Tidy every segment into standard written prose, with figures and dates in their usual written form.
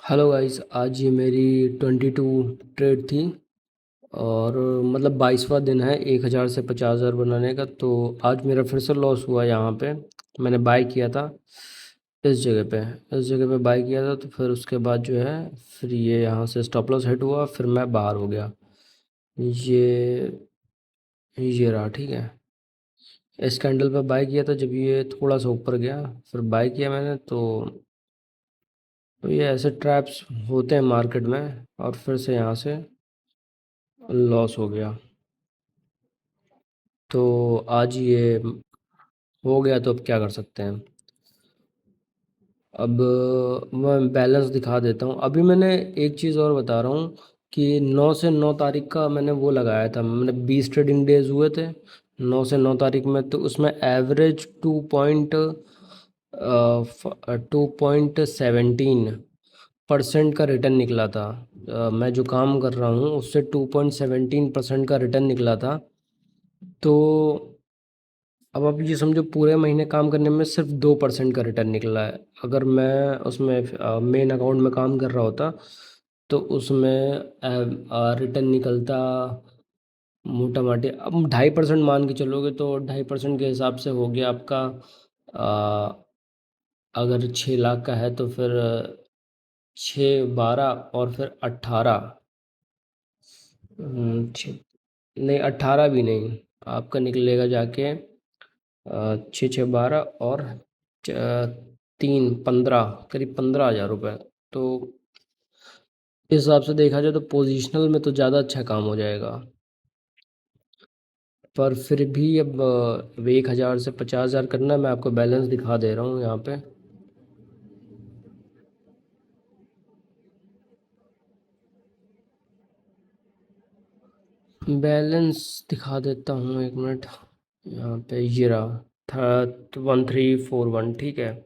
Hello guys, आज ये मेरी 22 ट्रेड थी। और मतलब 22वां दिन है 1000 से 50,000 बनाने का। तो आज मेरा फिर से लॉस हुआ यहाँ पे। मैंने बाय किया था इस जगह पे इस जगह पे बाय किया था। तो फिर उसके बाद जो है, फिर ये यहाँ से स्टॉप लॉस हिट हुआ, फिर मैं बाहर हो गया। ये रहा, ठीक है। इस कैंडल पे बाय किया था जब ये थोड़ा सा ऊपर गया, फिर बाय किया मैंने। तो ये ऐसे ट्रैप्स होते हैं मार्केट में, और फिर से यहाँ से लॉस हो गया। तो आज ये हो गया, तो अब क्या कर सकते हैं। अब मैं बैलेंस दिखा देता हूँ। अभी मैंने एक चीज़ और बता रहा हूँ कि 9 से 9 तारीख का मैंने वो लगाया था। मैंने 20 ट्रेडिंग डेज हुए थे 9 से 9 तारीख में। तो उसमें एवरेज 2.17% का रिटर्न निकला था। मैं जो काम कर रहा हूँ उससे 2.17% का रिटर्न निकला था। तो अब आप ये समझो, पूरे महीने काम करने में सिर्फ 2% का रिटर्न निकला है। अगर मैं उसमें मेन अकाउंट में काम कर रहा होता तो उसमें रिटर्न निकलता मोटा माटी। अब 2.5% मान के चलोगे तो 2.5% के हिसाब से हो गया आपका। अ, अगर 6 लाख का है तो फिर 6 12 और फिर 18। नहीं, 18 भी नहीं। आपका निकलेगा जाके 6 6 12 और 3 15, करीब 15,000 रुपये। तो इस हिसाब से देखा जाए तो पोजीशनल में तो ज़्यादा अच्छा काम हो जाएगा। पर फिर भी अब 1000 से 50,000 करना है। मैं आपको बैलेंस दिखा दे रहा हूँ यहाँ पे। बैलेंस दिखा देता हूँ, एक मिनट। यहाँ पे ये रहा था 1341, ठीक है।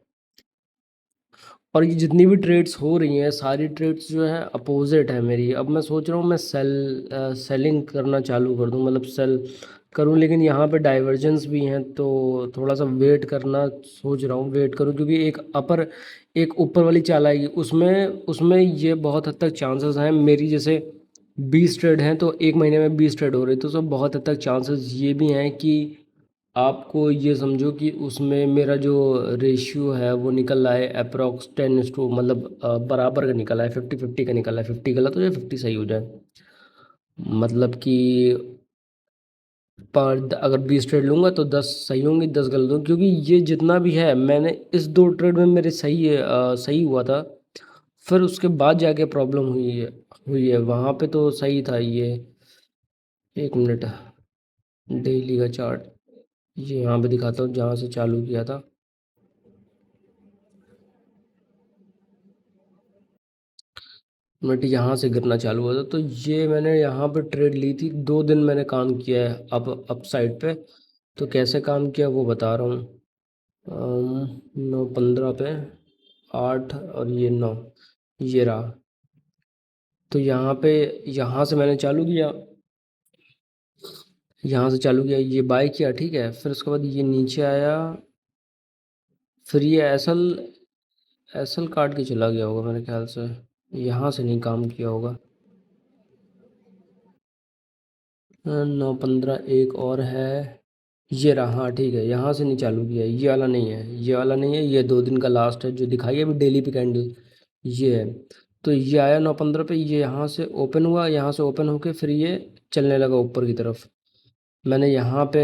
और ये जितनी भी ट्रेड्स हो रही हैं, सारी ट्रेड्स जो है अपोजिट है मेरी। अब मैं सोच रहा हूँ मैं सेलिंग करना चालू कर दूँ, मतलब सेल करूँ। लेकिन यहाँ पे डाइवर्जेंस भी हैं, तो थोड़ा सा वेट करना सोच रहा हूँ। वेट करूँ क्योंकि एक ऊपर वाली चाल आएगी, उसमें उसमें ये बहुत हद तक चांसेस हैं मेरी। जैसे 20 ट्रेड हैं तो एक महीने में 20 ट्रेड हो रही, तो सब बहुत हद तक चांसेस ये भी हैं कि आपको ये समझो कि उसमें मेरा जो रेशियो है वो निकल रहा है अप्रोक्स 10:, मतलब बराबर का निकला है, 50-50 का निकला है। 50 गलत हो जाए, 50 सही हो जाए। मतलब कि अगर 20 ट्रेड लूँगा तो 10 सही होंगी, 10 गलत होंगी। क्योंकि ये जितना भी है, मैंने इस 2 ट्रेड में मेरे सही हुआ था। फिर उसके बाद जाके प्रॉब्लम हुई है वहाँ पे। तो सही था ये। एक मिनट, डेली का चार्ट ये यहाँ पे दिखाता हूँ जहाँ से चालू किया था। मिनट, यहाँ से गिरना चालू हुआ था। तो ये मैंने यहाँ पे ट्रेड ली थी। 2 दिन मैंने काम किया है अप साइड पे। तो कैसे काम किया वो बता रहा हूँ। 9 15 पे 8 और ये 9, ये रहा। तो यहाँ पे, यहाँ से मैंने चालू किया, यहाँ से चालू किया, ये बाय किया, ठीक है। फिर उसके बाद ये नीचे आया। फिर ये एसल एसल काट के चला गया होगा मेरे ख्याल से। यहाँ से नहीं काम किया होगा। 9 15 एक और है। ये रहा, हाँ ठीक है। यहाँ से नहीं चालू किया है, ये वाला नहीं है, ये वाला नहीं है। ये 2 दिन का लास्ट है जो दिखाई है अभी डेली पे कैंडल, ये है। तो ये आया 9 15 पे, ये यहाँ से ओपन हुआ, यहाँ से ओपन होके फिर ये चलने लगा ऊपर की तरफ। मैंने यहाँ पे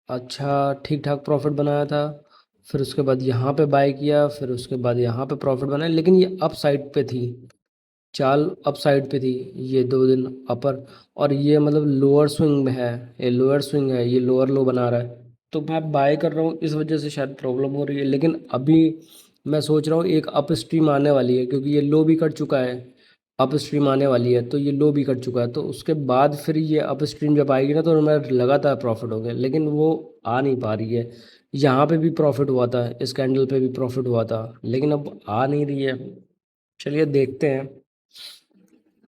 अच्छा ठीक ठाक प्रॉफिट बनाया था। फिर उसके बाद यहाँ पे बाय किया, फिर उसके बाद यहाँ पे प्रॉफिट बनाया। लेकिन ये अप साइड पे थी, चाल अप साइड पे थी। ये 2 दिन अपर, और ये मतलब लोअर स्विंग में है। ये लोअर स्विंग है, ये लोअर लो बना रहा है। तो मैं बाय कर रहा हूँ, इस वजह से शायद प्रॉब्लम हो रही है। लेकिन अभी मैं सोच रहा हूँ एक अप स्ट्रीम आने वाली है, क्योंकि ये लो भी कट चुका है। अप स्ट्रीम आने वाली है, तो ये लो भी कट चुका है। तो उसके बाद फिर ये अप स्ट्रीम जब आएगी ना, तो मैं लगातार प्रॉफिट हो गया। लेकिन वो आ नहीं पा रही है। यहाँ पे भी प्रॉफिट हुआ था, इस कैंडल पे भी प्रॉफिट हुआ था, लेकिन अब आ नहीं रही है। चलिए देखते हैं।